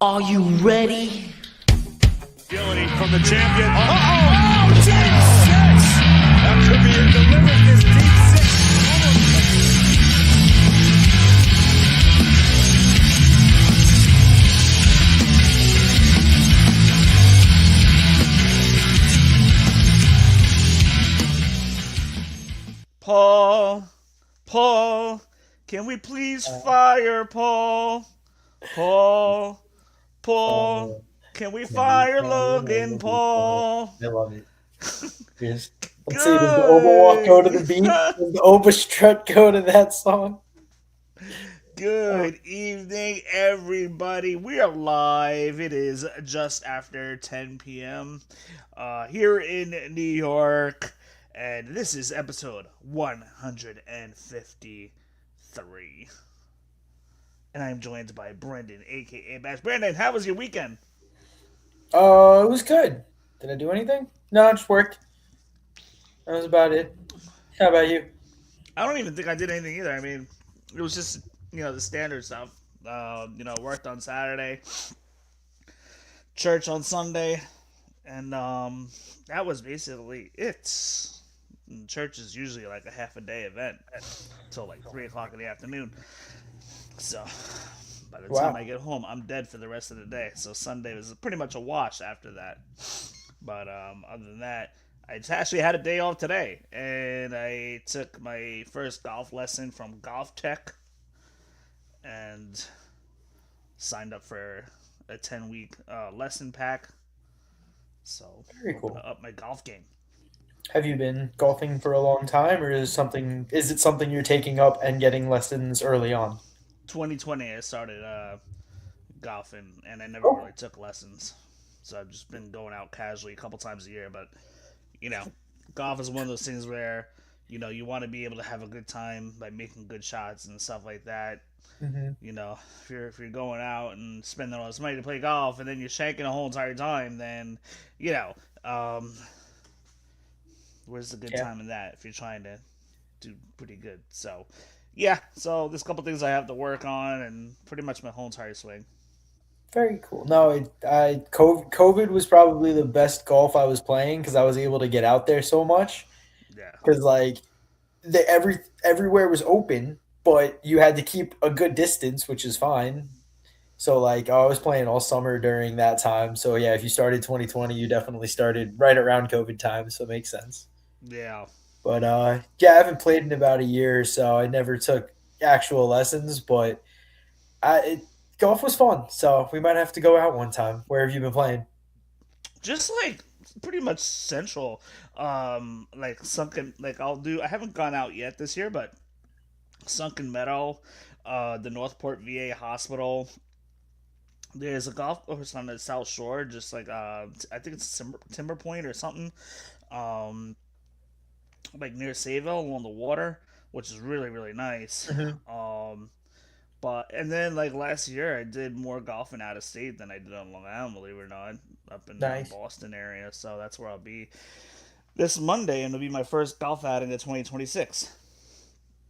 Are you ready? Agility from the champion. Oh, deep Six! That could be a delivered this deep six. Paul, can we please fire Paul? Paul, Paul, Oh, can we can we fire fire Logan Logan Paul? Paul? I love it. Yes. Let's see, does the Overwalk go to the Good, beat? Does the Overstrut go to that song? Oh, good evening, everybody. We are live. It is just after 10 p.m. Here in New York, and this is episode 153. And I'm joined by Brendan, aka Bash. Brendan, how was your weekend? it was good. Did I do anything? No, it just worked. That was about it. How about you? I don't even think I did anything either. I mean, it was just the standard stuff. Worked on Saturday, church on Sunday, and that was basically it. And church is usually like a half a day event until like 3 o'clock in the afternoon. So by the time I Wow. get home, I'm dead for the rest of the day. So Sunday was pretty much a wash after that. But other than that, I actually had a day off today, and I took my first golf lesson from Golf Tech, and signed up for a 10-week lesson pack. So Very I'm gonna cool. up my golf game. Have you been golfing for a long time, or is it something you're taking up and getting lessons early on? 2020, I started golfing, and I never Oh, really took lessons. So I've just been going out casually a couple times a year. But you know, golf is one of those things where you want to be able to have a good time by making good shots and stuff like that. hmm If you're going out and spending all this money to play golf, and then you're shanking the whole entire time, then you know, um, where's the good yeah. time in that if you're trying to do pretty good? So, yeah. So there's a couple things I have to work on, and pretty much my whole entire swing. Very cool. No, COVID was probably the best golf I was playing because I was able to get out there so much. Yeah. Because like everywhere was open, but you had to keep a good distance, which is fine. So like I was playing all summer during that time. So yeah, if you started 2020, you definitely started right around COVID time. So it makes sense. Yeah. But yeah, I haven't played in about a year, or so I never took actual lessons, but golf was fun. So we might have to go out one time. Where have you been playing? Just like pretty much central. Like sunken. Like I haven't gone out yet this year, but Sunken Meadow, the Northport VA Hospital. There's a golf course on the South Shore, just like I think it's Timber Point or something. Um, like near Sayville along the water, which is really really nice. hmm Um, but and then like last year, I did more golfing out of state than I did on Long Island, believe it or not, up in the Nice. Boston area. So that's where I'll be this Monday, and it'll be my first golf outing of 2026.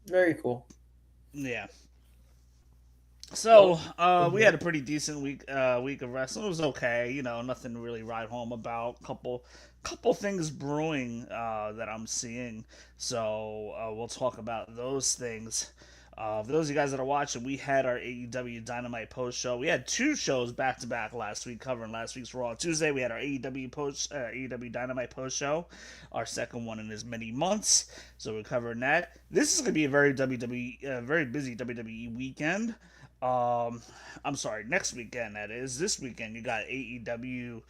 Very cool. Yeah. Well, So we had a pretty decent week of wrestling. It was okay, nothing to really write home about. Couple things brewing that I'm seeing. So we'll talk about those things. For those of you guys that are watching, we had our AEW Dynamite post show. We had two shows back to back last week, covering last week's Raw. Tuesday, we had our AEW Dynamite post show, our second one in as many months. So we're covering that. This is going to be a very very busy WWE weekend. Um, I'm sorry, next weekend that is. This weekend you got AEW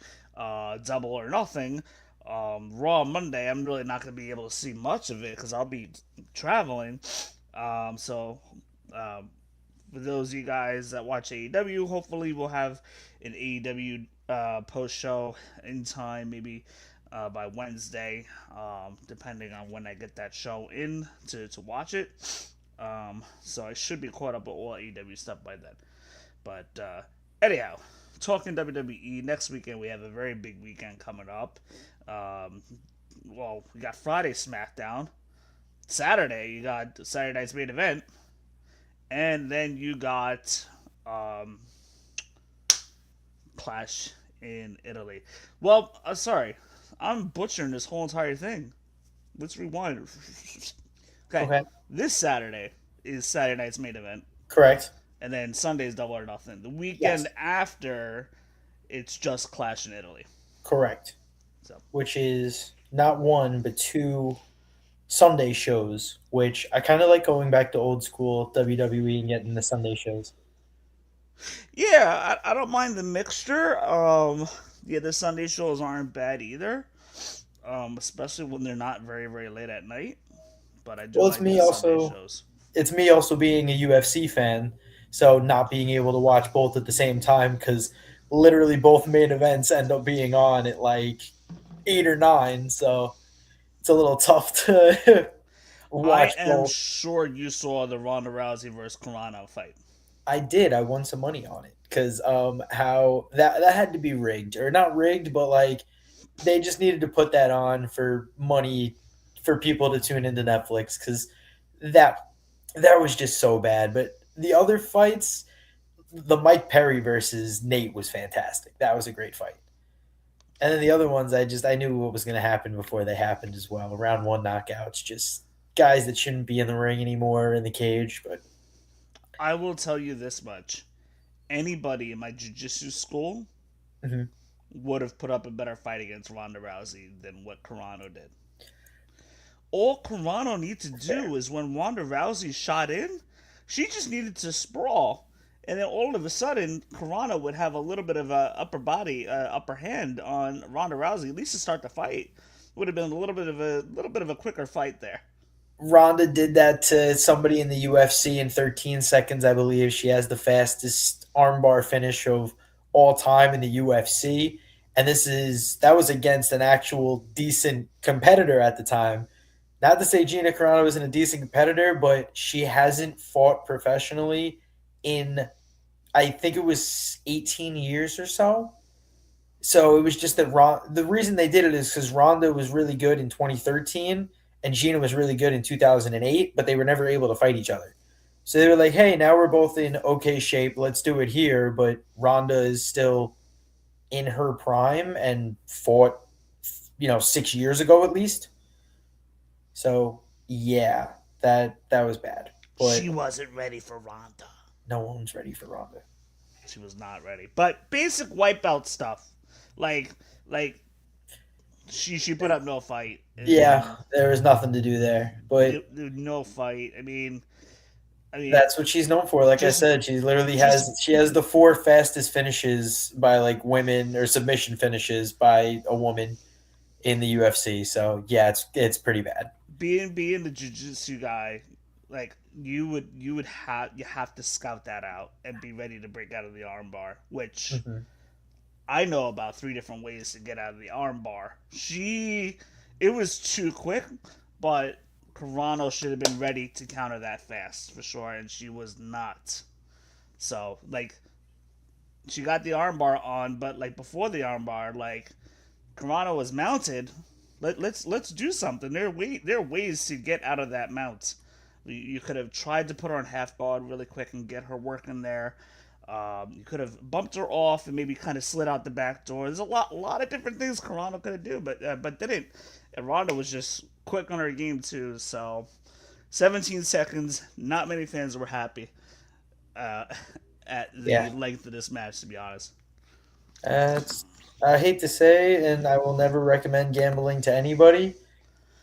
Double or Nothing. Raw Monday, I'm really not going to be able to see much of it because I'll be traveling. So for those of you guys that watch AEW, hopefully we'll have an AEW post show in time, maybe by Wednesday, depending on when I get that show in to watch it. So I should be caught up with all AEW stuff by then. But anyhow, talking WWE, next weekend we have a very big weekend coming up. Um, well, we got Friday SmackDown. Saturday, you got Saturday night's main event. And then you got um, clash in Italy. Well, sorry, I'm butchering this whole entire thing. Let's rewind. Okay, Okay. this Saturday is Saturday night's main event, Correct. and then Sunday's Double or Nothing. The Yes. weekend after, it's just Clash in Italy. Correct. So Which is not one but two Sunday shows, which I kind of like going back to old school WWE and getting the Sunday shows. yeah, I don't mind the mixture. Yeah, the Sunday shows aren't bad either. Especially when they're not very late at night. But I do Well, it's like me the Sunday also. shows. It's me also being a UFC fan, so not being able to watch both at the same time because literally both main events end up being on at like 8 or 9. So it's a little tough to I watch am both. sure you saw the Ronda Rousey versus Carano fight. I did. I won some money on it because how that had to be rigged or not rigged, but like they just needed to put that on for money for people to tune into Netflix because that that was just so bad. But the other fights, the Mike Perry versus Nate was fantastic. That was a great fight. And then the other ones, I knew what was going to happen before they happened as well. Round one knockouts, just guys that shouldn't be in the ring anymore in the cage. But I will tell you this much: anybody in my jiu-jitsu school mhm. would have put up a better fight against Ronda Rousey than what Carano did. All Carano needed to Fair. do is when Ronda Rousey shot in, she just needed to sprawl. And then all of a sudden, Carano would have a little bit of a upper hand on Ronda Rousey, at least to start the fight. Would have been a little bit of a quicker fight there. Ronda did that to somebody in the UFC in 13 seconds, I believe. She has the fastest armbar finish of all time in the UFC. And that was against an actual decent competitor at the time. Not to say Gina Carano isn't a decent competitor, but she hasn't fought professionally in I think it was 18 years or so. So it was just that the reason they did it is because Ronda was really good in 2013 and Gina was really good in 2008, but they were never able to fight each other. So they were like, hey, now we're both in okay shape. Let's do it here. But Ronda is still in her prime and fought, 6 years ago at least. So yeah, that was bad. She But wasn't ready for Ronda. no one's ready for Ronda. She was not ready. But basic wipeout stuff, like like she put up no fight. I Yeah, mean, there was nothing to do there. But no fight. I mean, that's what she's known for. Like I just said, she literally just has the four fastest finishes by like women or submission finishes by a woman in the UFC. So yeah, it's pretty bad. being the jujitsu guy, like you have to scout that out and be ready to break out of the armbar, which Hmm. I know about three different ways to get out of the armbar. It was too quick, but Carano should have been ready to counter that fast for sure, and she was not. So like she got the armbar on, but like before the armbar, like Carano was mounted. Let's do something. There are ways to get out of that mount. You could have tried to put her on half guard really quick and get her working there. You could have bumped her off and maybe kind of slid out the back door. There's a lot of different things Carano could have do, but didn't. And Ronda was just quick on her game too. So 17 seconds. Not many fans were happy uh, at the Yeah, length of this match, to be honest. it's I hate to say, and I will never recommend gambling to anybody.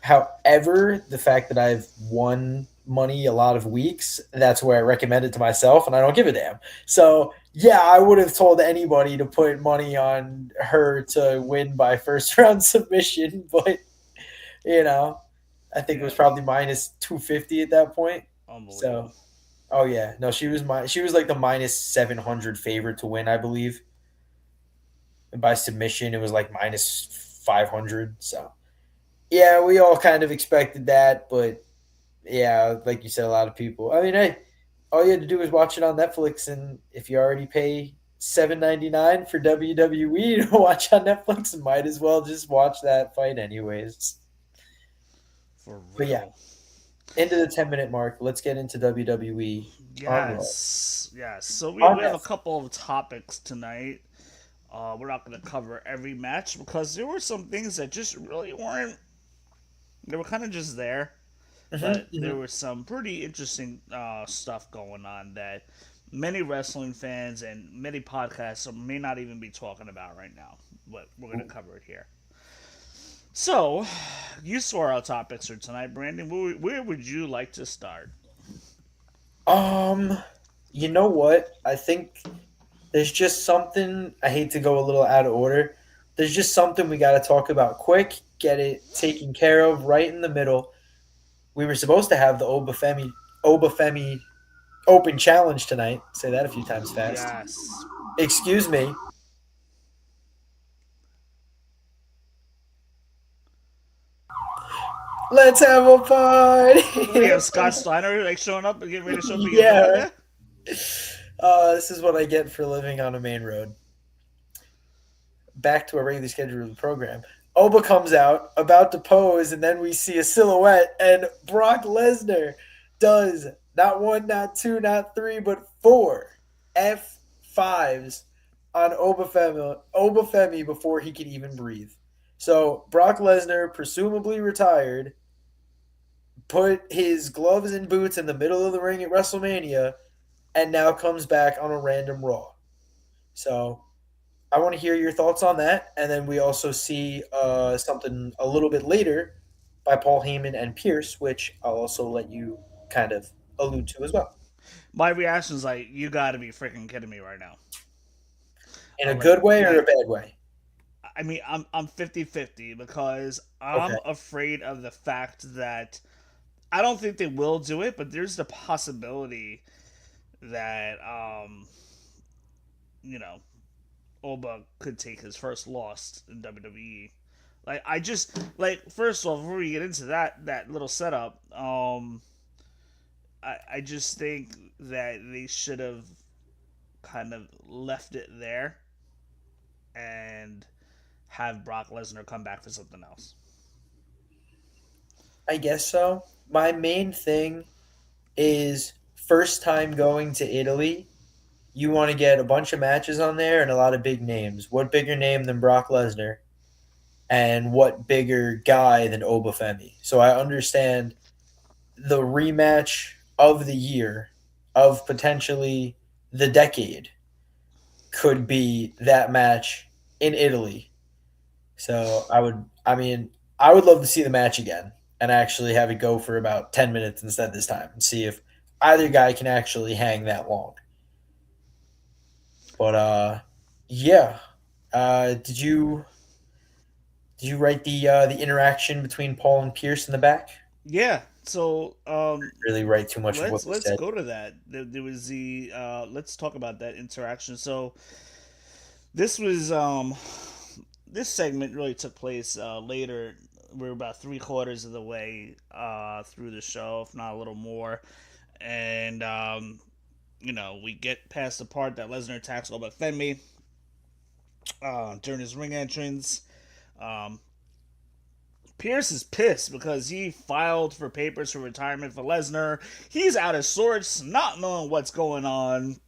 However, the fact that I've won money a lot of weeks, that's where I recommend it to myself, and I don't give a damn. So, yeah, I would have told anybody to put money on her to win by first round submission, but, you know, I think it was Yeah, probably minus 250 at that point. So, unbelievable. oh, yeah. No, she was like the minus 700 favorite to win, I believe. And by submission, it was like minus 500. So, yeah, we all kind of expected that, but yeah, like you said, a lot of people. I mean, hey, all you had to do was watch it on Netflix, and if you already pay $7.99 for WWE to watch on Netflix, might as well just watch that fight anyways. For But yeah, real. into the 10-minute mark. Let's get into WWE on Raw Yes, yes. So we on have a Netflix. couple of topics tonight. We're not going to cover every match because there were some things that just really weren't. They were kind of just there, but there was some pretty interesting stuff going on that many wrestling fans and many podcasts may not even be talking about right now. But we're going to cover it here. So, you saw our topics for tonight, Brandon. Where would you like to start? Um, you know what? I think there's just something. I hate to go a little out of order. There's just something we got to talk about quick. Get it taken care of right in the middle. We were supposed to have the Obafemi Open Challenge tonight. Say that a few times fast. Yes. Excuse me. Let's have a party. We have Scott Steiner like showing up and getting ready to show up again. Yeah. Yeah. This is what I get for living on a main road. Back to a regularly scheduled program. Oba comes out, about to pose, and then we see a silhouette, and Brock Lesnar does not one, not two, not three, but four F5s on Obafemi before he could even breathe. So Brock Lesnar, presumably retired, put his gloves and boots in the middle of the ring at WrestleMania, and now comes back on a random Raw. So I want to hear your thoughts on that, and then we also see something a little bit later by Paul Heyman and Pierce, which I'll also let you kind of allude to as well. My reaction is like, you got to be freaking kidding me right now. In a good way or a bad way? I mean, I'm 50-50 because Okay. I'm afraid of the fact that I don't think they will do it, but there's the possibility that you know, Oba could take his first loss in WWE. Like I just like first of all, before we get into that little setup, I just think that they should have kind of left it there and have Brock Lesnar come back for something else. I guess so. My main thing is first time going to Italy. You want to get a bunch of matches on there and a lot of big names. What bigger name than Brock Lesnar? And what bigger guy than Obafemi? So I understand the rematch of the year, of potentially the decade, could be that match in Italy. So I would love to see the match again and actually have it go for about 10 minutes instead this time and see if either guy can actually hang that long. But yeah. Did you write the interaction between Paul and Pierce in the back? Yeah. So Really write too much of what let's they said. go to that. There was the let's talk about that interaction. So this was this segment really took place later. We're about 3/4 of the way through the show, if not a little more, and we get past the part that Lesnar attacks Obafemi during his ring entrance. Um, Pierce is pissed because he filed for papers for retirement for Lesnar. He's out of sorts, not knowing what's going on.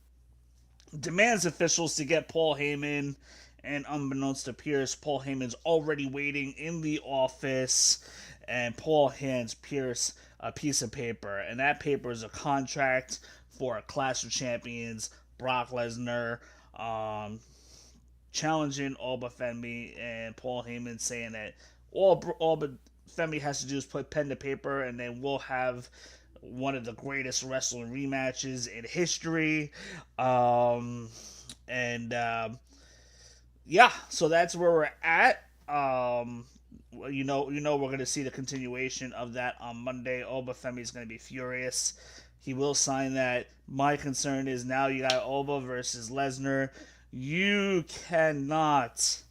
Demands officials to get Paul Heyman, and unbeknownst to Pierce, Paul Heyman's already waiting in the office, and Paul hands Pierce a piece of paper, and that paper is a contract for a Clash of Champions, Brock Lesnar, challenging Alba Femi, and Paul Heyman saying that all but Femi has to do is put pen to paper, and then we'll have one of the greatest wrestling rematches in history. And yeah, so that's where we're at. We're gonna see the continuation of that on Monday. Alba Femi is gonna be furious. He will sign that. My concern is now you got Alba versus Lesnar. You cannot.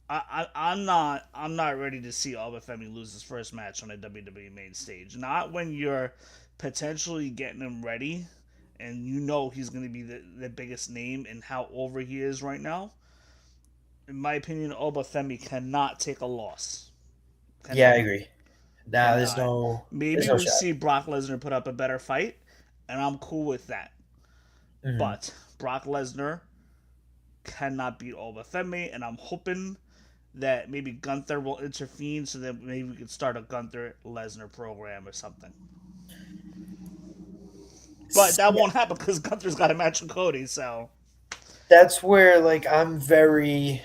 I'm not ready to see Alba Femi lose his first match on a WWE main stage. Not when you're potentially getting him ready and you know he's going to be the biggest name and how over he is right now. In my opinion, Alba Femi cannot take a loss. Yeah, I Cannot. agree. Nah, Cannot. there's Maybe no we'll shot. see Brock Lesnar put up a better fight, and I'm cool with that. Mhm. But Brock Lesnar cannot beat Obafemi, and I'm hoping that maybe Gunther will intervene so that maybe we could start a Gunther Lesnar program or something. But that Yeah, won't happen because Gunther's got a match with Cody, so. that's where like I'm very,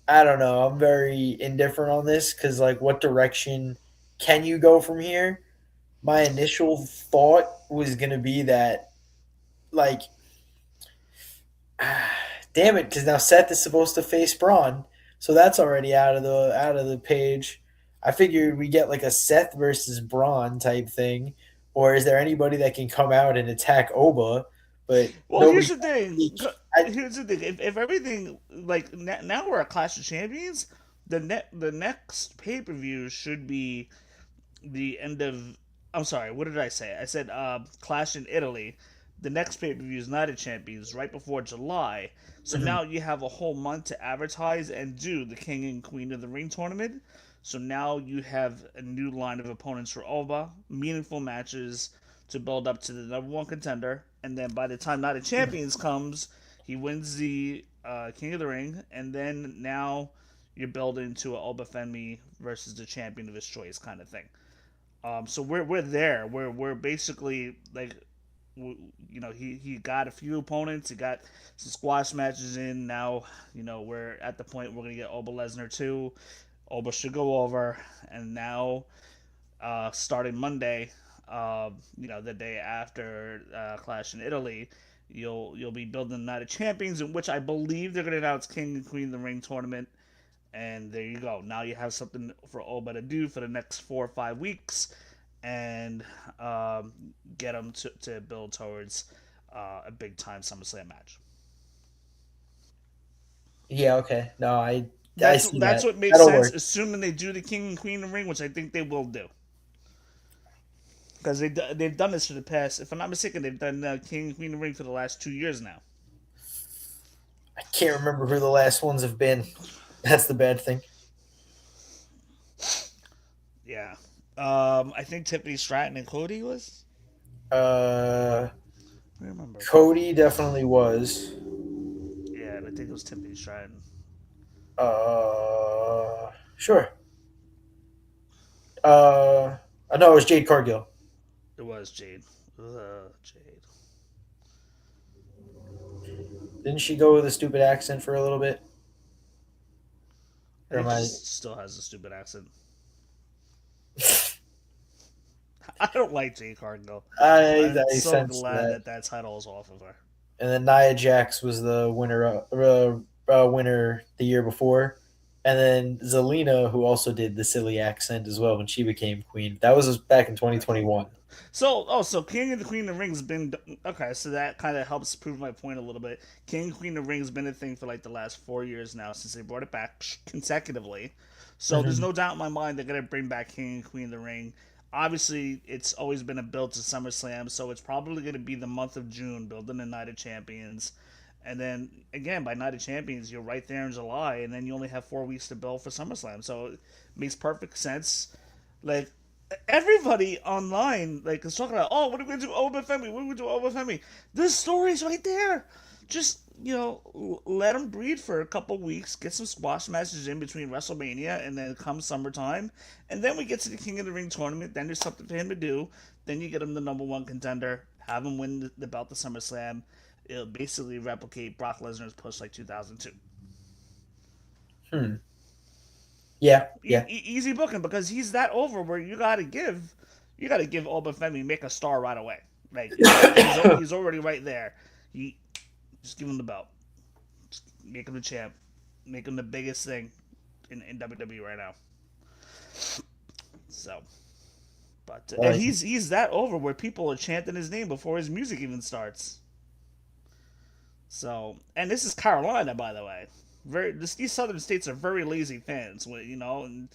I don't know, I'm very indifferent on this because like what direction can you go from here? My initial thought was gonna be that like damn it, because now Seth is supposed to face Braun, so that's already out of the page. I figured we get like a Seth versus Braun type thing, or is there anybody that can come out and attack Oba? But Well, nobody. here's the thing. I, Here's the thing. If everything like now we're a Clash of Champions, the next pay per view should be the end of. I'm sorry. What did I say? I said Clash in Italy. The next pay per view is Night of Champions right before July. So Mhm. now you have a whole month to advertise and do the King and Queen of the Ring tournament. So now you have a new line of opponents for Oba, meaningful matches to build up to the number one contender. And then by the time Night of Champions comes, he wins the King of the Ring, and then now you're building to a Oba Femi versus the champion of his choice kind of thing. So we're there. We're basically like, he got a few opponents. He got some squash matches in. Now we're at the point we're gonna get Oba Lesnar too. Oba should go over, and now starting Monday, the day after Clash in Italy, you'll be building Night of Champions, in which I believe they're gonna announce King and Queen of the Ring tournament. And there you go. Now you have something for Oba to do for the next 4 or 5 weeks, and um, get them to build towards a big time SummerSlam match. Yeah, okay. No, I That's see that's that. what makes That'll sense, work. assuming they do the King and Queen of the Ring, which I think they will do. Because they've done this for the past, if I'm not mistaken, they've done King and Queen of the Ring for the last 2 years now. I can't remember who the last ones have been. That's the bad thing. Yeah. I think Tiffany Stratton and Cody was. Uh, I remember. Cody definitely was. Yeah, and I think it was Tiffany Stratton. Sure. No, it was Jade Cargill. It was Jade. Jade. Didn't she go with a stupid accent for a little bit? I Or think am she I? still has a stupid accent. I don't like Jade Cargill. I'm I so sensed glad that. that that title is off of her. And then Nia Jax was the winner the year before, and then Zelina, who also did the silly accent as well when she became queen. That was back in 2021. So King and the Queen of the Ring's been okay. So that kind of helps prove my point a little bit. King and Queen of the Ring's been a thing for like the last 4 years now since they brought it back consecutively. So there's Mhm. no doubt in my mind they're gonna bring back King and Queen of the Ring. Obviously, it's always been a build to SummerSlam, so it's probably gonna be the month of June building the Night of Champions. And then again, by Night of Champions, you're right there in July, and then you only have 4 weeks to build for SummerSlam. So it makes perfect sense. Like everybody online, like is talking about, oh, what are we gonna do, Oba Femi? What are we gonna do, Oba Femi? This story's right there. Just let them breed for a couple weeks, get some squash matches in between WrestleMania, and then come summertime, and then we get to the King of the Ring tournament. Then there's something for him to do. Then you get him the number one contender, have him win the belt to SummerSlam. It'll basically replicate Brock Lesnar's push like 2002. Hmm. Yeah, yeah. Easy booking because he's that over where you gotta give Oba Femi, make a star right away. Like he's already right there. He just give him the belt, just make him the champ, make him the biggest thing in WWE right now. So, but and Like, he's that over where people are chanting his name before his music even starts. So, and this is Carolina, by the way. These southern states are very lazy fans. And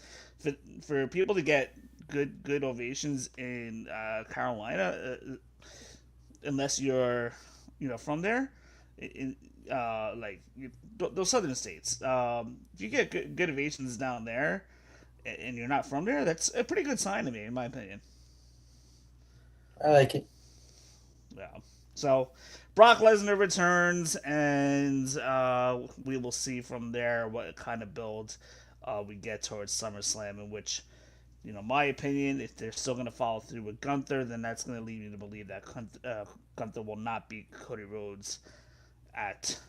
for people to get good ovations in Carolina, unless you're from there, in like those southern states, if you get good ovations down there and you're not from there, that's a pretty good sign to me, in my opinion. I like it. Yeah. So, Brock Lesnar returns, and we will see from there what kind of build we get towards SummerSlam, in which, my opinion, if they're still going to follow through with Gunther, then that's going to lead me to believe that Gunther will not beat Cody Rhodes at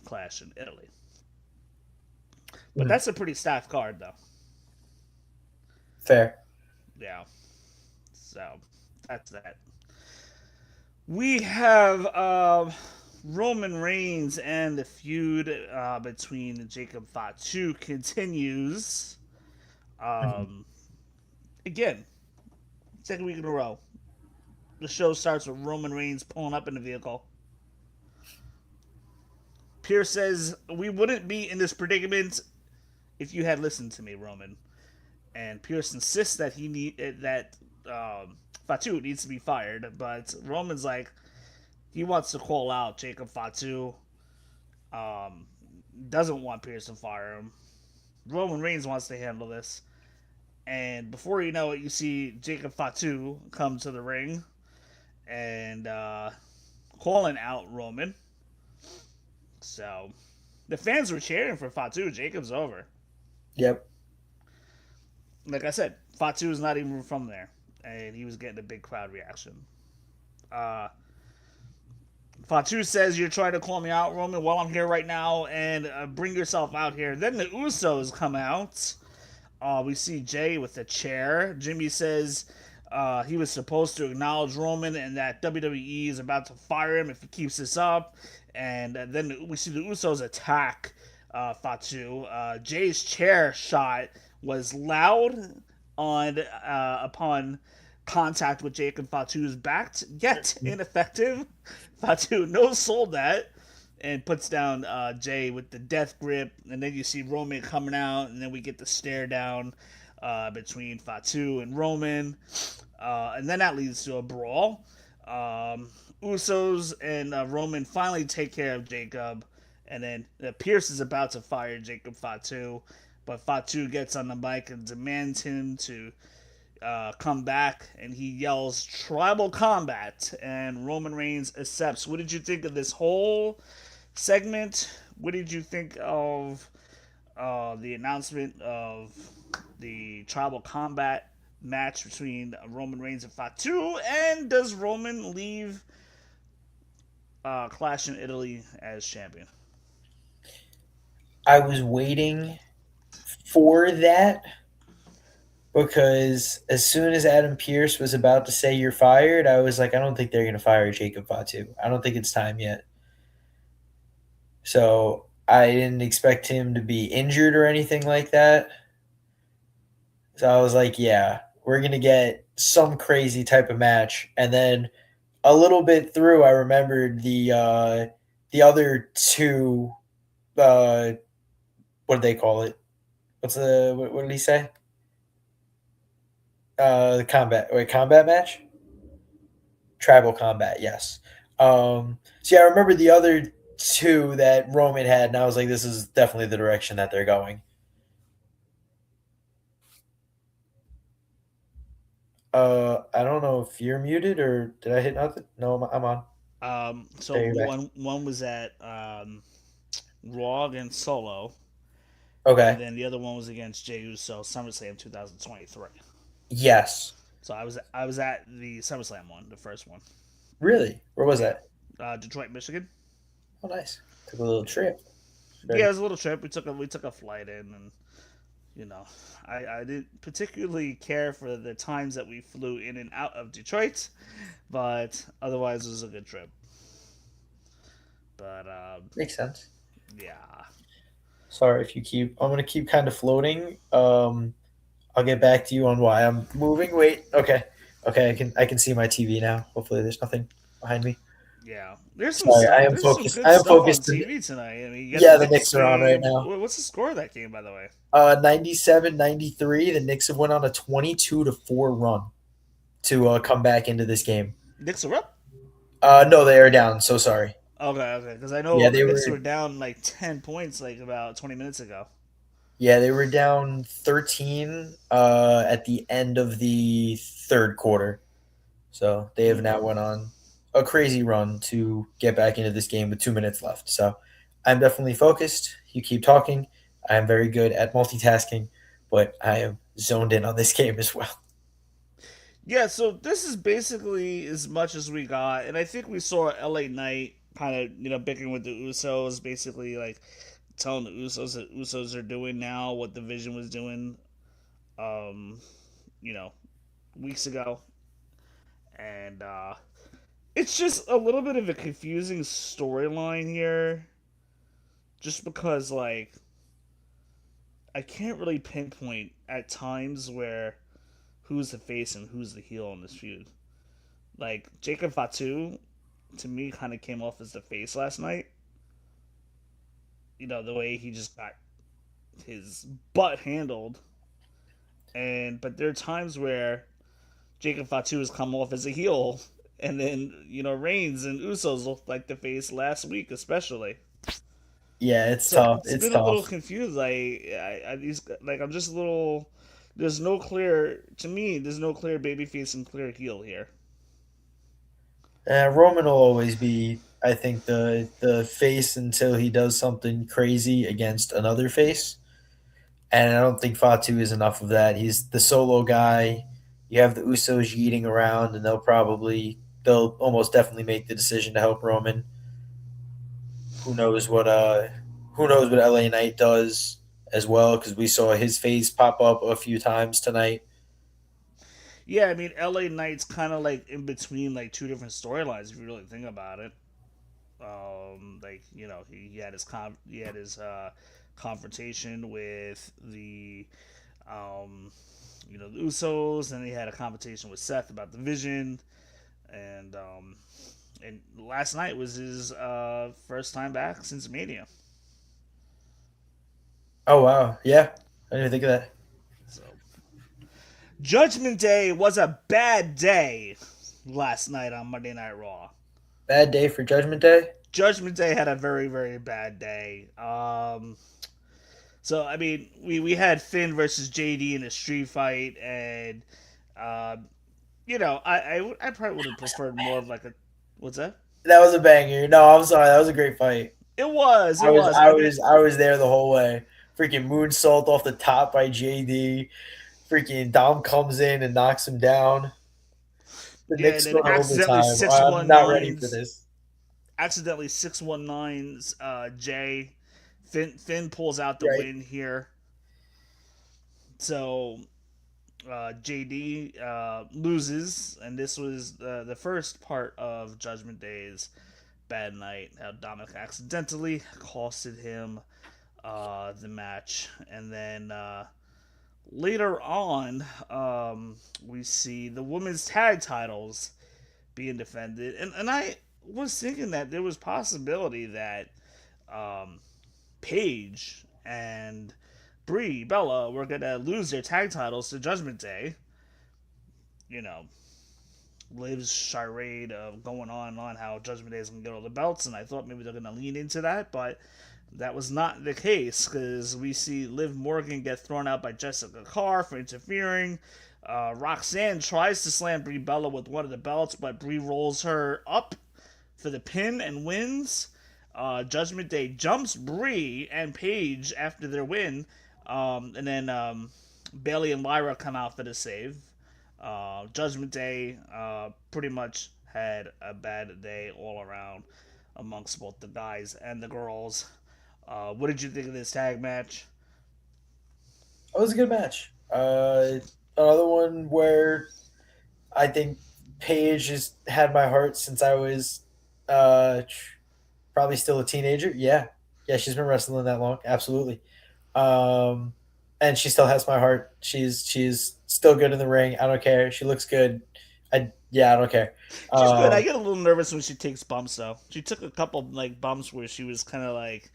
Clash in Italy. But Mhm. that's a pretty stacked card, though. Fair. Yeah. So that's that. We have Roman Reigns, and the feud between Jacob Fatu continues. Mhm. Um, Again, second week in a row. The show starts with Roman Reigns pulling up in the vehicle. Pierce says, "We wouldn't be in this predicament if you had listened to me, Roman." And Pierce insists that Fatu needs to be fired, but Roman's like, he wants to call out Jacob Fatu. Um, doesn't want Pierce to fire him. Roman Reigns wants to handle this. And before you know it, you see Jacob Fatu come to the ring and calling out Roman. So the fans were cheering for Fatu. Jacob's over. Yep. Like I said, Fatu is not even from there. And he was getting a big crowd reaction. Uh, Fatu says, "You're trying to call me out, Roman, while I'm here right now, and bring yourself out here." Then the Usos come out. We see Jay with a chair. Jimmy says he was supposed to acknowledge Roman and that WWE is about to fire him if he keeps this up. And then we see the Usos attack Fatu. Jay's chair shot was loud on upon contact with Jacob Fatu's back, yet ineffective. Fatu no sold that and puts down Jay with the death grip, and then you see Roman coming out, and then we get the stare down between Fatu and Roman, and then that leads to a brawl. Usos and Roman finally take care of Jacob, and then Pierce is about to fire Jacob Fatu, but Fatu gets on the mic and demands him to come back, and he yells "Tribal Combat," and Roman Reigns accepts. What did you think of this whole segment? What did you think of the announcement of the Tribal Combat match between Roman Reigns and Fatu? And does Roman leave Clash in Italy as champion? I was waiting for that because as soon as Adam Pierce was about to say you're fired, I was like, I don't think they're going to fire Jacob Fatu. I don't think it's time yet. So I didn't expect him to be injured or anything like that. So I was like, yeah, we're going to get some crazy type of match. And then a little bit through, I remembered the other two. Uh, what do they call it? What did he say? The combat match, tribal combat. Yes. So yeah, I remember the other two that Roman had, and I was like, this is definitely the direction that they're going. I don't know if you're muted or did I hit nothing? No, I'm on. So There, you're back. one was at Raw against Solo, and Okay. then the other one was against Jey Uso, SummerSlam 2023. Yes. So I was at the SummerSlam one, the first one. Really? Where was Yeah, that? Detroit, Michigan. Oh, nice. Took a little trip. Yeah, Very it was a little trip. We took a flight in, and you know, I didn't particularly care for the times that we flew in and out of Detroit, but otherwise it was a good trip. But makes sense. yeah, Sorry if you keep. I'm gonna keep kind of floating. I'll get back to you on why I'm moving. Wait. Okay. Okay. I can see my TV now. Hopefully, there's nothing behind me. yeah. There's some Sorry. I stuff. am There's some focused. good I am stuff on focused. TV tonight. I mean, you got the Yeah, the Knicks Knicks are on right game. now. What's the score of that game, by the way? 97-93. The Knicks have went on a 22-4 run to come back into this game. Knicks are up. No, they are down. So sorry. Okay. Because I know Yeah, the they Knicks were were. down like 10 points like about 20 minutes ago. Yeah, they were down 13 at the end of the third quarter. So they have Hmm. now went on a crazy run to get back into this game with 2 minutes left. So I'm definitely focused. You keep talking. I am very good at multitasking, but I am zoned in on this game as well. Yeah, so this is basically as much as we got, and I think we saw LA Knight kind of bickering with the Usos, basically like telling the Usos that Usos are doing now what the Vision was doing, um, you know, weeks ago, and it's just a little bit of a confusing storyline here, just because like I can't really pinpoint at times where who's the face and who's the heel in this feud. Like Jacob Fatu, to me, kind of came off as the face last night. The way he just got his butt handled, and but there are times where Jacob Fatu has come off as a heel, and then Reigns and Usos looked like the face last week, especially. Yeah, it's So tough. it's It's been a little tough. confused. I'm just a little. There's no clear to me. There's no clear babyface and clear heel here. Roman will always be, I think, the face until he does something crazy against another face. And I don't think Fatu is enough of that. He's the solo guy. You have the Usos yeeting around, and they'll almost definitely make the decision to help Roman. Who knows what LA Knight does as well, because we saw his face pop up a few times tonight. Yeah, I mean, LA Knight's kind of like in between like two different storylines if you really think about it. Like he had his confrontation with the the Usos, and he had a conversation with Seth about the Vision, and last night was his first time back since Mania. Oh wow, yeah, I didn't think of that. So Judgment Day was a bad day last night on Monday Night Raw. Bad day for Judgment Day. Judgment Day had a very very bad day. So I mean, we had Finn versus JD in a street fight, and uh, I probably would have preferred more of like a what's that? That was a banger. No, I'm sorry, that was a great fight. It was, I it was was. I I mean, was I was there the whole way. Freaking moonsault off the top by JD. Freaking Dom comes in and knocks him down. The yeah, and Knicks then go to accidentally overtime. six I'm one not ready for nines, this. accidentally 619s. Jay Finn pulls out the Right. win here. So JD loses, and this was the first part of Judgment Day's bad night. How Dominic accidentally costed him the match, and then later on, we see the women's tag titles being defended, and I was thinking that there was possibility that um, Paige and Brie Bella were gonna lose their tag titles to Judgment Day. You know, Liv's charade of going on and on how Judgment Day is gonna get all the belts, and I thought maybe they're gonna lean into that, but that was not the case because we see Liv Morgan get thrown out by Jessica Carr for interfering. Roxanne tries to slam Brie Bella with one of the belts, but Brie rolls her up for the pin and wins. Judgment Day jumps Brie and Paige after their win, and then Bailey and Lyra come out for the save. Judgment Day pretty much had a bad day all around amongst both the guys and the girls. What did you think of this tag match? It was a good match. Another one where I think Paige has had my heart since I was uh, probably still a teenager. Yeah, yeah, she's been wrestling that long. Absolutely. Um, and she still has my heart. She's still good in the ring. I don't care. She looks good. I don't care. She's good. I Um, get a little nervous when she takes bumps though. She took a couple like bumps where she was kind of like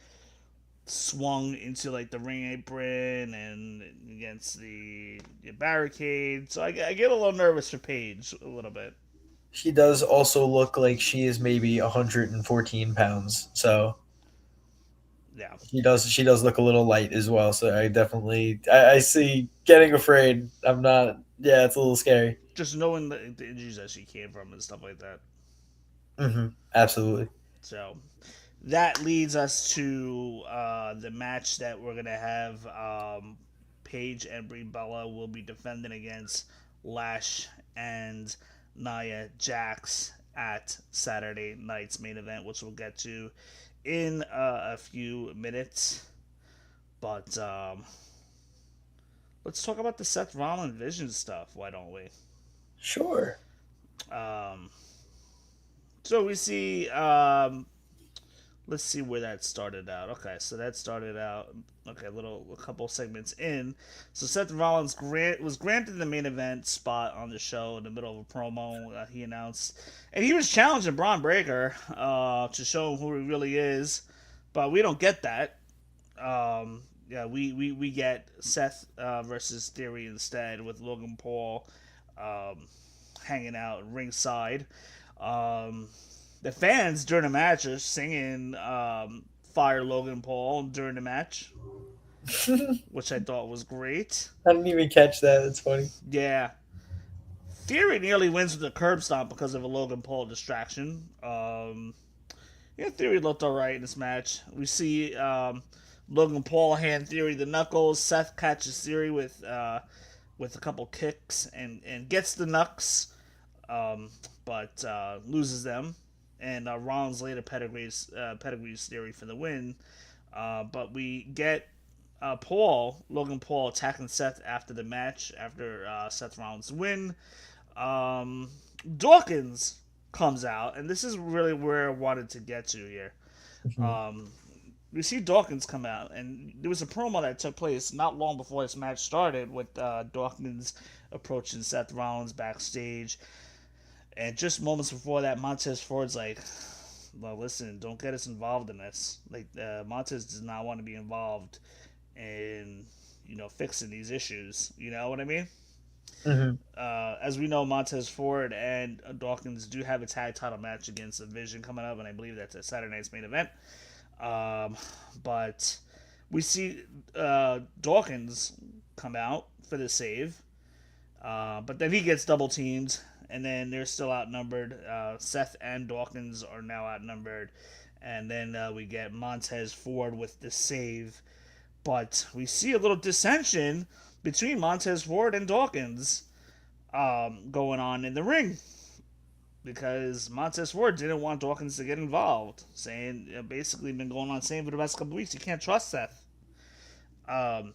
swung into like the ring apron and against the barricade. So I get a little nervous for Paige a little bit. she does also look like she is maybe 114 pounds. So Yeah, she does look a little light as well. So I see getting afraid. I'm not. Yeah, it's a little scary. just knowing the injuries that she came from and stuff like that. Absolutely. So that leads us to the match that we're gonna have. Paige and Brie Bella will be defending against Lash and Nia Jax at Saturday night's main event, which we'll get to in a few minutes. But let's talk about the Seth Rollins Vision stuff. Why don't we? Sure. Um, so we see let's see where that started out. Okay, so that started out okay, a couple segments in. So Seth Rollins was granted the main event spot on the show in the middle of a promo. He announced, and he was challenging Braun Breaker to show him who he really is, but we don't get that. Yeah, we get Seth versus Theory instead with Logan Paul um, hanging out ringside. Um, the fans during the match are singing "Fire Logan Paul" during the match, I which I thought was great. didn't even catch that. It's funny. Yeah, Theory nearly wins with a curb stomp because of a Logan Paul distraction. Yeah, Theory looked alright in this match. We see Logan Paul hand Theory the knuckles. Seth catches Theory with a couple kicks and gets the knucks, um, but loses them. And Rollins later pedigrees Theory for the win. But we get Logan Paul attacking Seth after the match, after Seth Rollins' win. Um, Dawkins comes out, and this is really where I wanted to get to here. Mhm. Um, we see Dawkins come out, and there was a promo that took place not long before this match started with Dawkins approaching Seth Rollins backstage. And just moments before that, Montez Ford's like, well, listen, don't get us involved in this. Like, Montez does not want to be involved in, fixing these issues. You know what I mean? Mhm. As we know, Montez Ford and Dawkins do have a tag title match against the Vision coming up, and I believe that's a Saturday night's main event. Um, but we see Dawkins come out for the save, but then he gets double teamed, and then they're still outnumbered. Seth and Dawkins are now outnumbered, and then we get Montez Ford with the save. But we see a little dissension between Montez Ford and Dawkins going on in the ring because Montez Ford didn't want Dawkins to get involved, saying basically been going on saying for the past couple weeks you can't trust Seth. Um,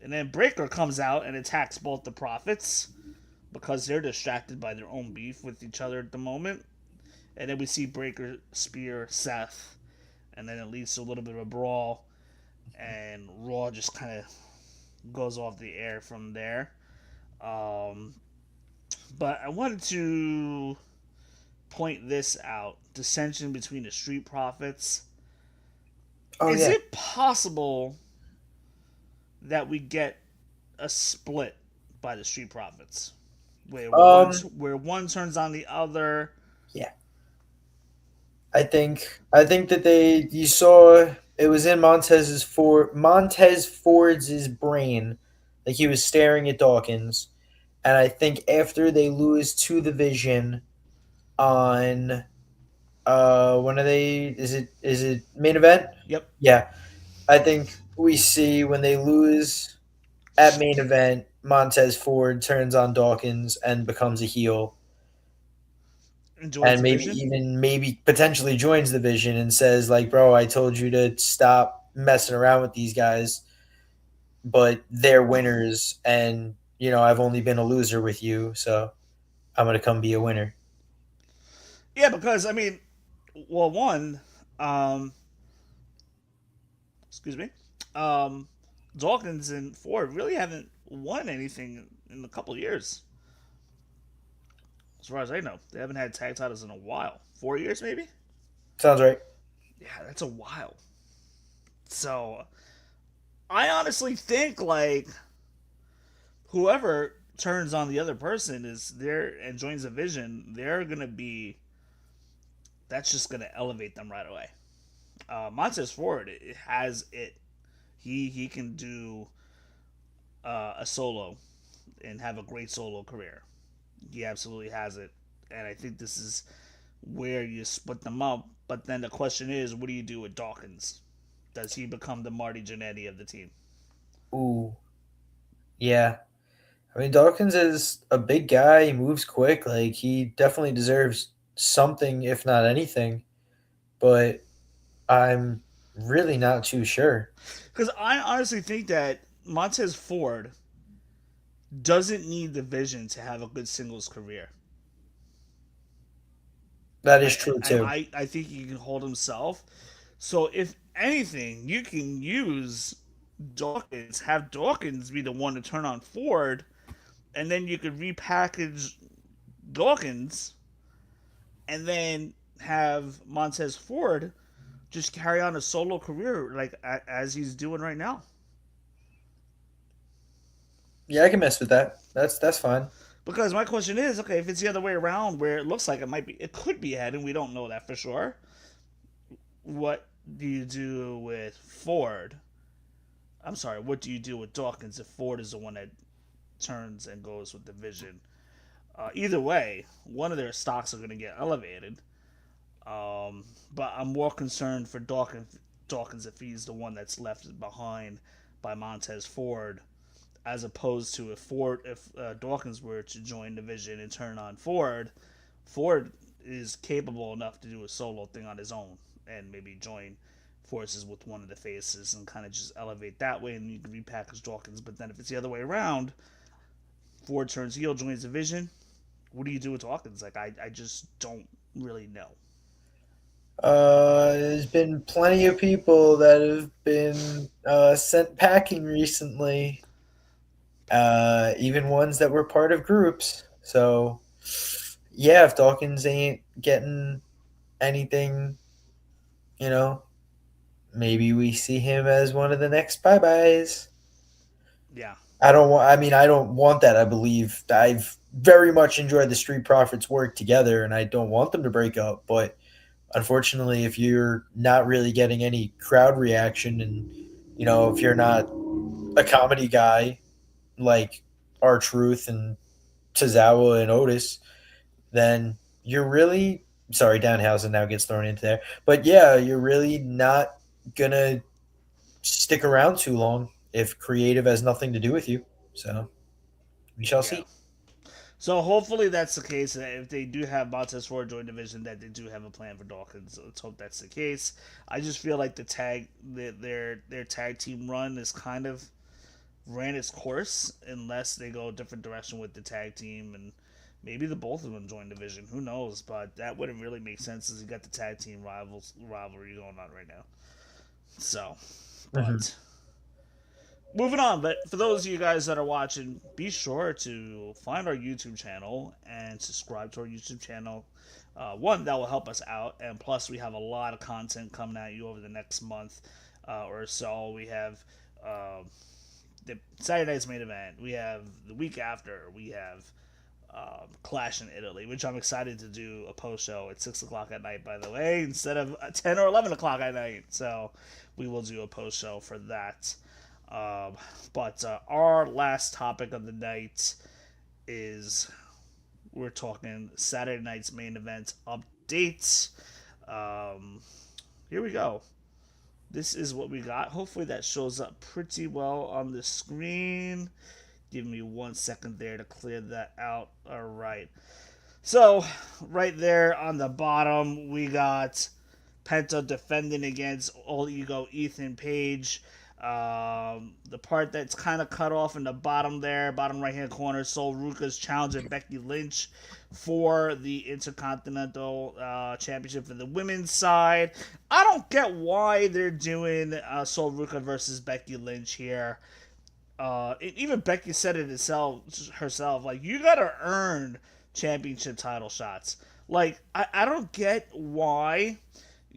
and then Breaker comes out and attacks both the Prophets because they're distracted by their own beef with each other at the moment. And then we see Breaker spear Seth, and then it leads to a little bit of a brawl, and Raw just kind of goes off the air from there. Um, but I wanted to point this out: dissension between the Street Profits. Oh Is yeah. it possible that we get a split by the Street Profits, Um. where one turns on the other? Yeah. I think that they you saw it was in Montez Ford's brain, like he was staring at Dawkins, and I think after they lose to the Vision on when are they is it main event? Yep. Yeah. I think we see when they lose at main event, Montez Ford turns on Dawkins and becomes a heel, Enjoys and the maybe Vision. even maybe potentially joins the Vision and says like, "Bro, I told you to stop messing around with these guys, but they're winners, and I've only been a loser with you, so I'm gonna come be a winner." Yeah, because I mean, well, one, um, excuse me, um, Dawkins and Ford really haven't won anything in a couple of years, as far as I know. They haven't had tag titles in a while, 4 years maybe. Sounds right. Yeah, that's a while. So I honestly think like whoever turns on the other person is there and joins a Vision, they're gonna be that's just gonna elevate them right away. Montez Ford has it. He can do a solo and have a great solo career. He absolutely has it, and I think this is where you split them up. But then the question is, what do you do with Dawkins? Does he become the Marty Jannetty of the team? Ooh, yeah. I mean, Dawkins is a big guy. He moves quick. Like he definitely deserves something, if not anything. But I'm really not too sure. Because I honestly think that Montez Ford doesn't need the vision to have a good singles career. That is I, true I, too. I think he can hold himself. So if anything, you can use Dawkins, have Dawkins be the one to turn on Ford, and then you could repackage Dawkins, and then have Montez Ford just carry on a solo career like as he's doing right now. Yeah, I can mess with that. That's fine. Because my question is, okay, if it's the other way around, where it looks like it could be heading, we don't know that for sure. What do you do with Ford? I'm sorry, what do you do with Dawkins if Ford is the one that turns and goes with the vision? Either way, one of their stocks are going to get elevated. But I'm more concerned for Dawkins if he's the one that's left behind by Montez Ford, as opposed to if Dawkins were to join the division and turn on Ford. Ford is capable enough to do a solo thing on his own and maybe join forces with one of the faces and kind of just elevate that way, and you can repackage Dawkins. But then if it's the other way around, Ford turns heel, joins the division. What do you do with Dawkins? Like I just don't really know. There's been plenty of people that have been sent packing recently. Even ones that were part of groups. So, yeah, if Dawkins ain't getting anything, you know, maybe we see him as one of the next bye byes. Yeah, I don't want. I mean, I don't want that. I believe I've very much enjoyed the Street Profits work together, and I don't want them to break up. But unfortunately, if you're not really getting any crowd reaction, and if you're not a comedy guy like R Truth and Tozawa and Otis, then you're really sorry. Danhausen now gets thrown into there, but yeah, you're really not gonna stick around too long if creative has nothing to do with you. So we shall yeah. see. So hopefully that's the case. That if they do have Montez Ford join division, that they do have a plan for Dawkins. Let's hope that's the case. I just feel like their tag team run is kind of ran its course unless they go a different direction with the tag team, and maybe the both of them join division. Who knows? But that wouldn't really make sense as you got the tag team rivalry going on right now. So, Mhm. but moving on. But for those of you guys that are watching, be sure to find our YouTube channel and subscribe to our YouTube channel. One, that will help us out, and plus we have a lot of content coming at you over the next month or so. We have the Saturday night's main event. We have the week after. We have Clash in Italy, which I'm excited to do a post show at 6 o'clock at night, by the way, instead of 10 or 11 o'clock at night. So we will do a post show for that. Um, but our last topic of the night is we're talking Saturday night's main event updates. Um, Here we go. This is what we got. Hopefully that shows up pretty well on the screen. Give me 1 second there to clear that out. All right. So, right there on the bottom, we got Penta defending against All Ego Ethan Page. The part that's kind of cut off in the bottom there, bottom right hand corner, Sol Ruka's challenging Becky Lynch for the Intercontinental Championship for the women's side. I don't get why they're doing Sol Ruka versus Becky Lynch here. Even Becky said it herself. Like, you gotta earn championship title shots. Like, I don't get why.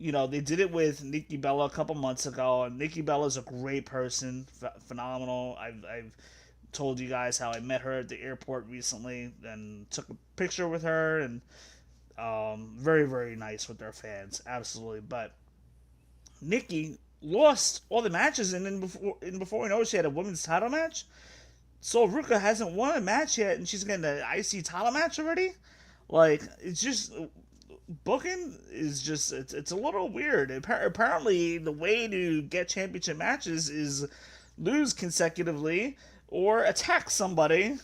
They did it with Nikki Bella a couple months ago, and Nikki Bella's a great person, phenomenal. I've told you guys how I met her at the airport recently and took a picture with her, and very, very nice with their fans, absolutely. But Nikki lost all the matches, and then before we know it, she had a women's title match. So Ruka hasn't won a match yet, and she's getting an IC title match already. Like, it's just booking is just it's a little weird. Apparently, the way to get championship matches is lose consecutively or attack somebody.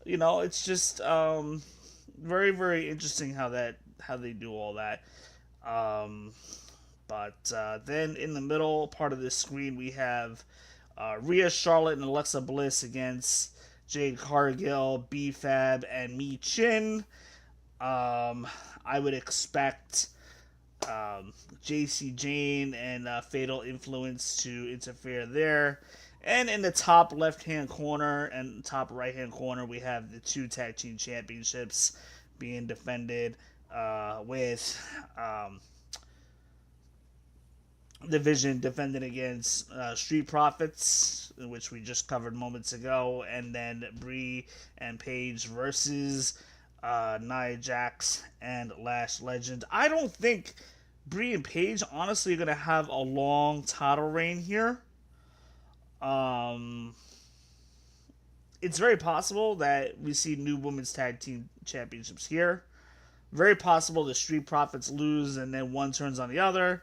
It's just very very interesting how they do all that. Um, but then in the middle part of the screen we have Rhea Charlotte and Alexa Bliss against Jade Cargill, B Fab, and Mi Chin. I would expect JC Jane and Fatal Influence to interfere there. And in the top left hand corner and top right hand corner, we have the two tag team championships being defended with Division defending against Street Profits, which we just covered moments ago, and then Bree and Paige versus Nia Jax and Lash Legend. I don't think Bree and Paige honestly are gonna have a long title reign here. Um, it's very possible that we see new women's tag team championships here. Very possible the Street Profits lose and then one turns on the other.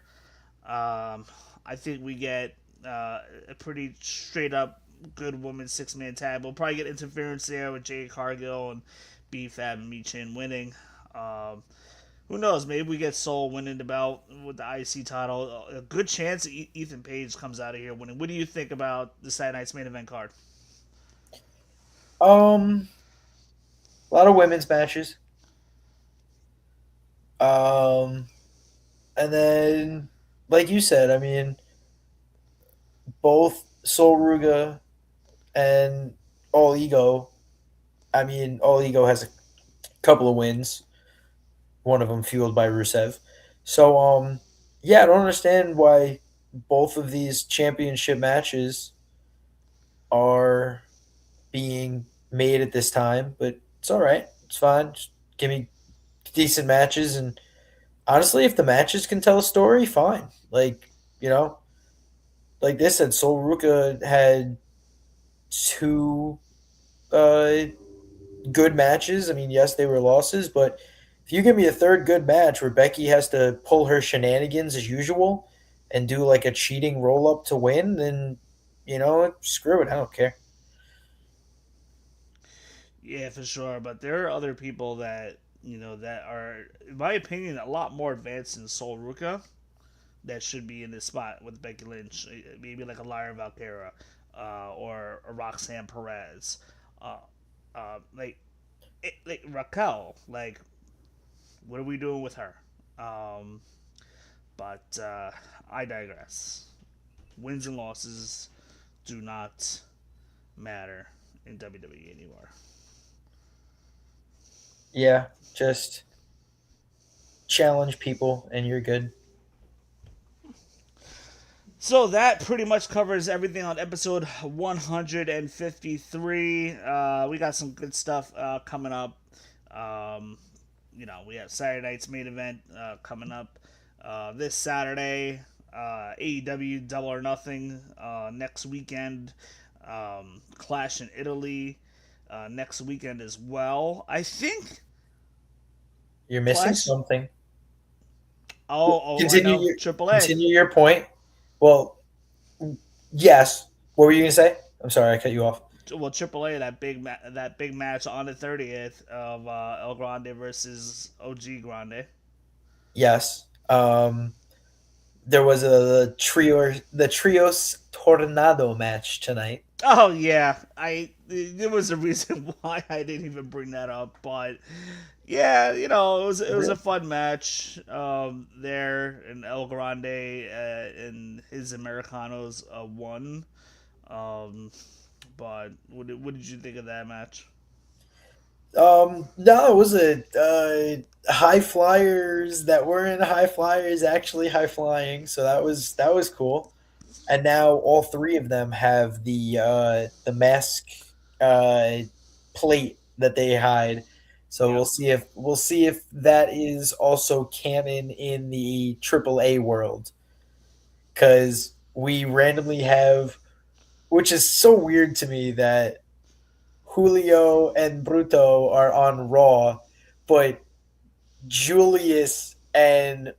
I think we get a pretty straight up good women's 6-man tag. We'll probably get interference there with Jade Cargill and B Fab and Michin winning. Who knows? Maybe we get Soul winning the belt with the IC title. A good chance Ethan Page comes out of here winning. What do you think about the Saturday Night's main event card? Um, a lot of women's matches. Um, and then, like you said, I mean, both Sol Ruga and All Ego. I mean, All Ego has a couple of wins. One of them fueled by Rusev. So, yeah, I don't understand why both of these championship matches are being made at this time, but it's all right. It's fine. Just give me decent matches, and honestly, if the matches can tell a story, fine. Like, you know, like they said, Sol Ruka had two uh, good matches. I mean, yes, they were losses, but if you give me a third good match where Becky has to pull her shenanigans as usual and do like a cheating roll up to win, then screw it. I don't care. Yeah, for sure. But there are other people that that are, in my opinion, a lot more advanced than Sol Ruka that should be in this spot with Becky Lynch. Maybe like a Lyra Valkyra or a Roxanne Perez. Uh, like Raquel. Like, what are we doing with her? Um, but I digress. Wins and losses do not matter in WWE anymore. Yeah, just challenge people and you're good. So that pretty much covers everything on episode 153. We got some good stuff coming up. Um, we have Saturday night's main event coming up this Saturday. AEW Double or Nothing next weekend. Clash in Italy next weekend as well. I think You're missing Clash. something. I know. Triple A. Continue your point. Well, yes. What were you gonna say? I'm sorry, I cut you off. Well, Triple A, that big match on the 30th of El Grande versus OG Grande. Yes. There was the trios tornado match tonight. Oh yeah, there was a reason why I didn't even bring that up, but yeah, it was a fun match there, and El Grande and his Americanos won. Um, but what did you think of that match? No, it was high flyers that weren't high flyers actually high flying, so that was cool. And now all three of them have the mask uh, plate that they hide. So Yep. we'll see if that is also canon in the AAA world, because we randomly have, which is so weird to me that Julio and Bruto are on Raw, but Julius and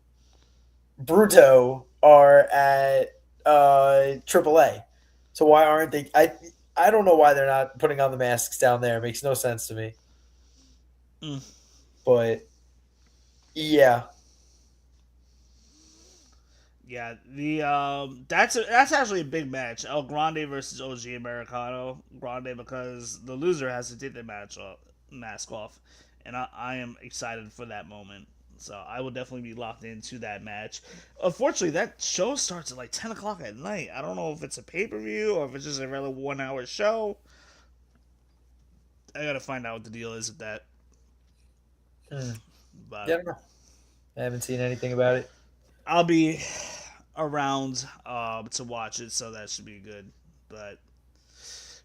Bruto are at AAA. So why aren't they? I don't know why they're not putting on the masks down there. It makes no sense to me. Mm. But yeah, Yeah, the that's actually a big match. El Grande versus OG Americano. Grande because the loser has to take the mask off, and I am excited for that moment. So I will definitely be locked into that match. Unfortunately, that show starts at like 10 o'clock at night. I don't know if it's a pay per view or if it's just a regular 1 hour show. I gotta find out what the deal is with that. yeah, I But don't know. I haven't seen anything about it. I'll be around to watch it, so that should be good. But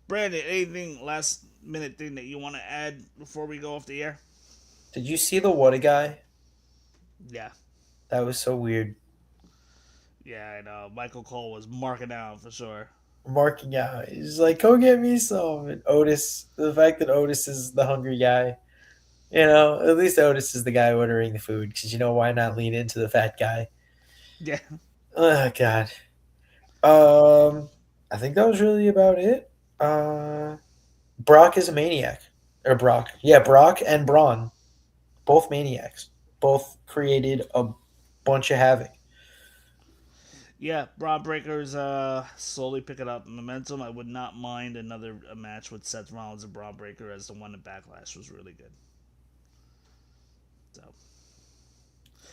Brandon, anything last minute thing that you want to add before we go off the air? Did you see the What a Guy? Yeah, That was so weird. yeah, I know. Michael Cole was marking out for sure. Marking out. He's like, go get me some. And Otis, the fact that Otis is the hungry guy, at least Otis is the guy ordering the food because why not lean into the fat guy? Yeah, Oh God. I think that was really about it. Brock is a maniac, or Brock, yeah, Brock and Braun, both maniacs, both created a bunch of havoc. yeah. Braun Breaker's slowly picking up momentum. I would not mind another match with Seth Rollins and Braun Breaker as the one in Backlash was really good. So,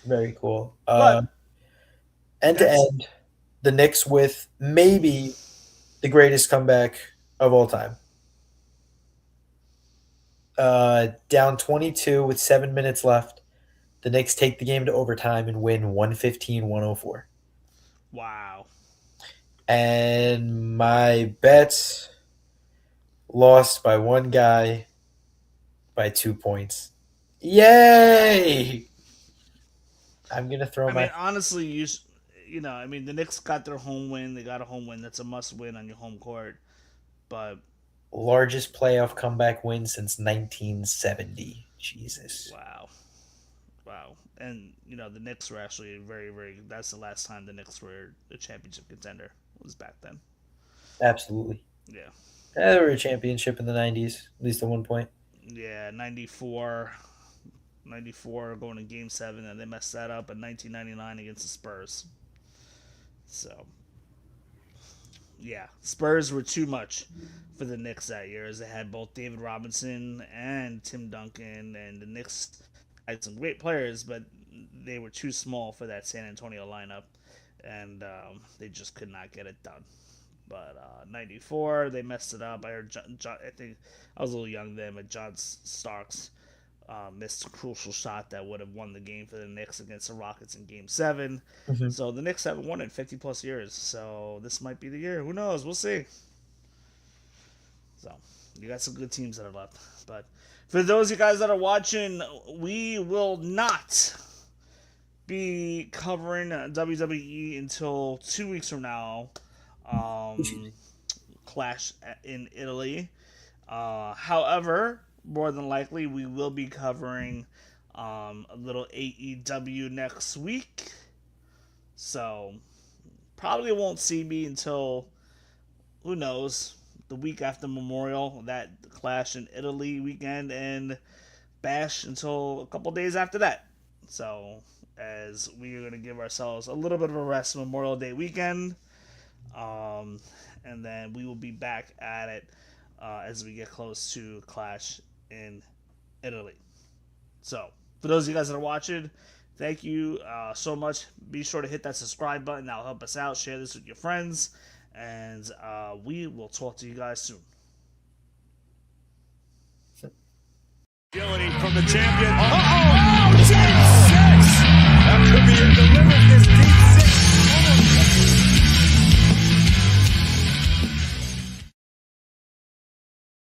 Very cool. but End to that's end, the Knicks with maybe the greatest comeback of all time. Down 22 with 7 minutes left. The Knicks take the game to overtime and win 115-104. wow. And my bets lost by one guy by 2 points. Yay! I'm going to throw I mean, my honestly, I mean, the Knicks got their home win. They got a home win. That's a must win on your home court. But largest playoff comeback win since 1970. Jesus. wow, wow, and the Knicks were actually very, very. That's the last time the Knicks were a championship contender. Was back then. Absolutely. Yeah, They were a championship in the 90s, at least at one point. yeah, 94, 94 going to Game 7, and they messed that up in 1999 against the Spurs. So yeah, Spurs were too much for the Knicks that year, as they had both David Robinson and Tim Duncan, and the Knicks had some great players, but they were too small for that San Antonio lineup, and they just could not get it done. But 94, they messed it up. I heard I think I was a little young then, but John Starks missed a crucial shot that would have won the game for the Knicks against the Rockets in Game 7. Mm-hmm. So the Knicks haven't won in 50 plus years. So this might be the year. Who knows? We'll see. So you got some good teams that are left. But for those of you guys that are watching, we will not be covering WWE until 2 weeks from now. Clash in Italy. However, more than likely, we will be covering a little AEW next week. So, probably won't see me until, who knows, the week after Memorial, that Clash in Italy weekend, and Bash until a couple days after that. So, as we are going to give ourselves a little bit of a rest Memorial Day weekend. And then we will be back at it as we get close to Clash in Italy. So, for those of you guys that are watching, thank you so much. Be sure to hit that subscribe button. That'll help us out. Share this with your friends. And we will talk to you guys soon. Agility from the champion. Uh-oh!